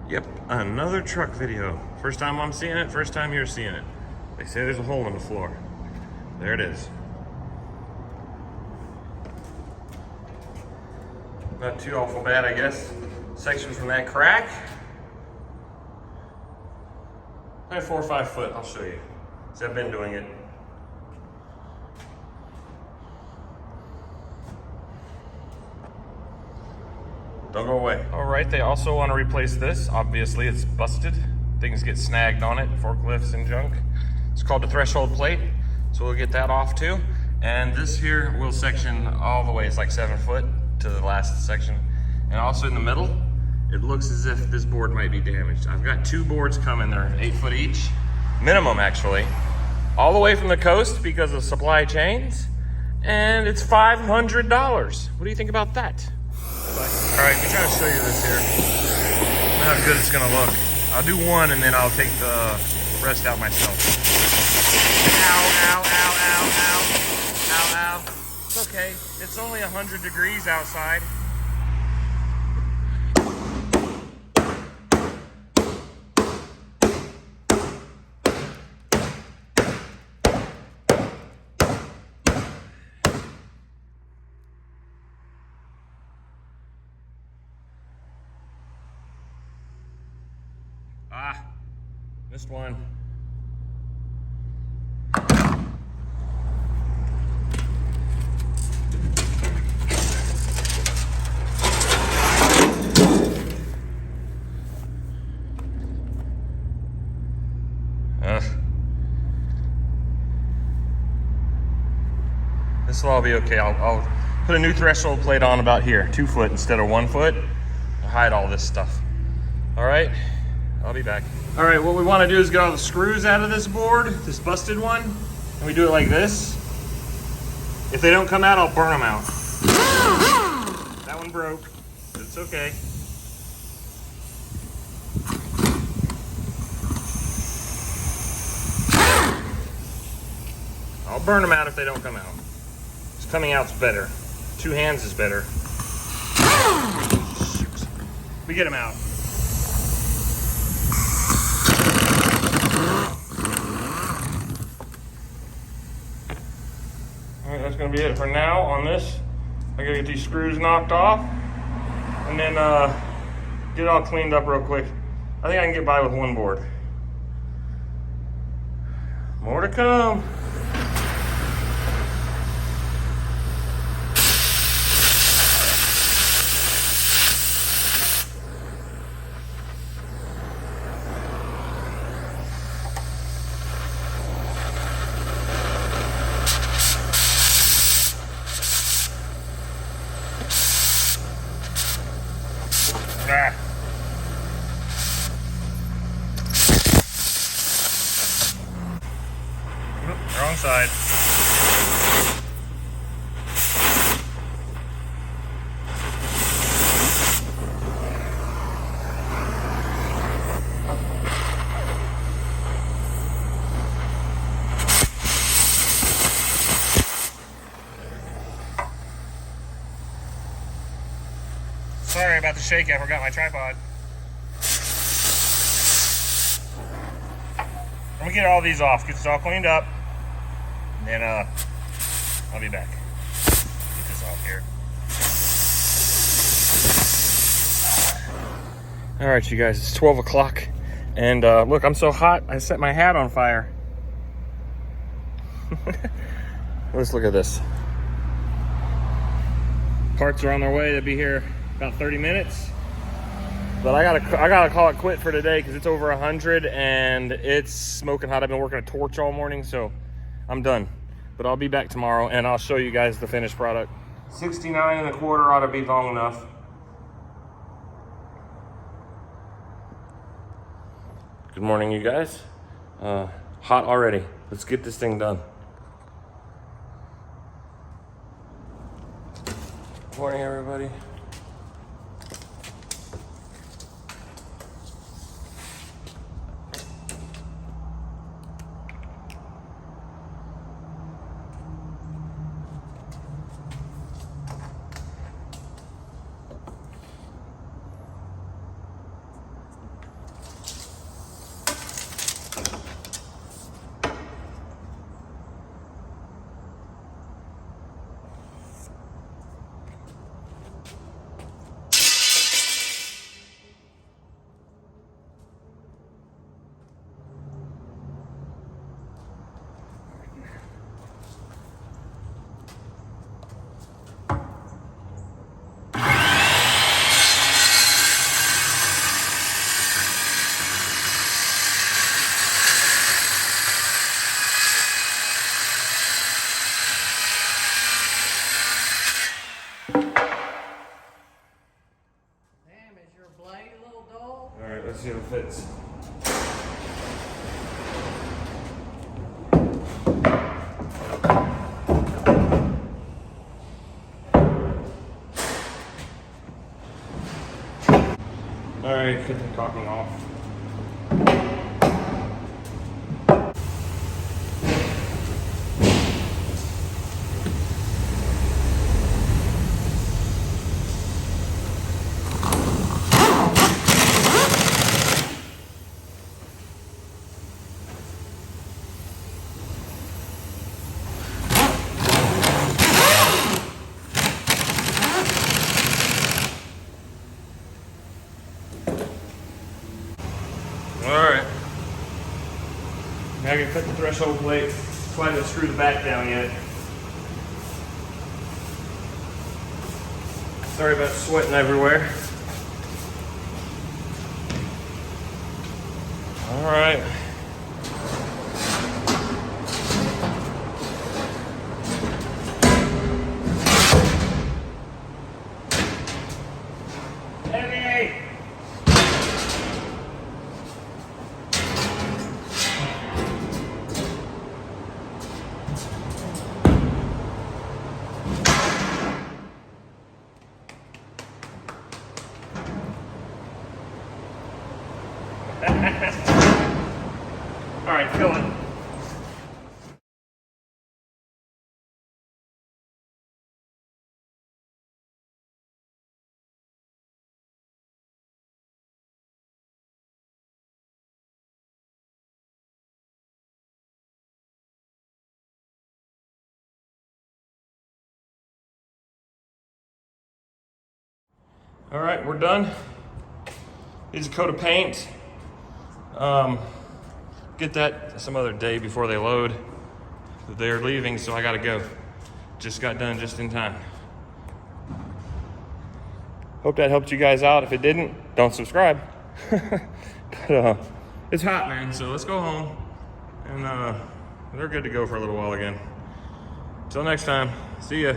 Yep, another truck video. First time I'm seeing it, first time you're seeing it. They say there's a hole in the floor. There it is. Not too awful bad, I guess. Section from that crack. Probably 4 or 5 foot, I'll show you. See, I've been doing it. Don't go away. All right, they also want to replace this. Obviously, it's busted. Things get snagged on it, forklifts and junk. It's called the threshold plate, so we'll get that off too. And this here will section all the way. It's like 7 foot to the last section. And also in the middle, it looks as if this board might be damaged. I've got 2 boards coming. They're 8 foot each, minimum actually, all the way from the coast because of supply chains. And it's $500. What do you think about that? All right, I'm trying to show you this here. How good it's gonna look. I'll do one and then I'll take the rest out myself. Ow, ow, ow, ow, ow. Ow, ow. It's okay. It's only 100 degrees outside. Ah, missed one. This will all be okay. I'll put a new threshold plate on about here, 2 foot instead of 1 foot. I'll hide all this stuff. All right. I'll be back. All right, what we want to do is get all the screws out of this board, this busted one, and we do it like this. If they don't come out, I'll burn them out. That one broke, but it's okay. I'll burn them out if they don't come out. Just coming out's better. 2 hands is better. Shoot. We get them out. Alright, that's going to be it for now on this. I gotta get these screws knocked off and then get it all cleaned up real quick. I think I can get by with 1 board. More to come. Ah. Oop, wrong side. Sorry about the shake, I forgot my tripod. I'm gonna get all these off, get this all cleaned up, and then I'll be back. Get this off here. All right, you guys, it's 12 o'clock, and look, I'm so hot, I set my hat on fire. Let's look at this. Parts are on their way, they'll be here about 30 minutes, but I gotta call it quit for today because it's over 100 and it's smoking hot. I've been working a torch all morning, so I'm done. But I'll be back tomorrow and I'll show you guys the finished product. 69 1/4 ought to be long enough. Good morning, you guys. Hot already. Let's get this thing done. Good morning, everybody. let's see if it fits. All right, cut the caulking off. Alright. Now I can cut the threshold plate. That's why I didn't screw the back down yet. Sorry about sweating everywhere. Alright. Heavy! All right, fill it. All right, we're done. Needs a coat of paint. Get that some other day before they load. They're leaving, so I gotta go. Just got done just in time. Hope that helped you guys out. If it didn't, don't subscribe. But it's hot, man, so let's go home. And they're good to go for a little while again. Till next time, see ya.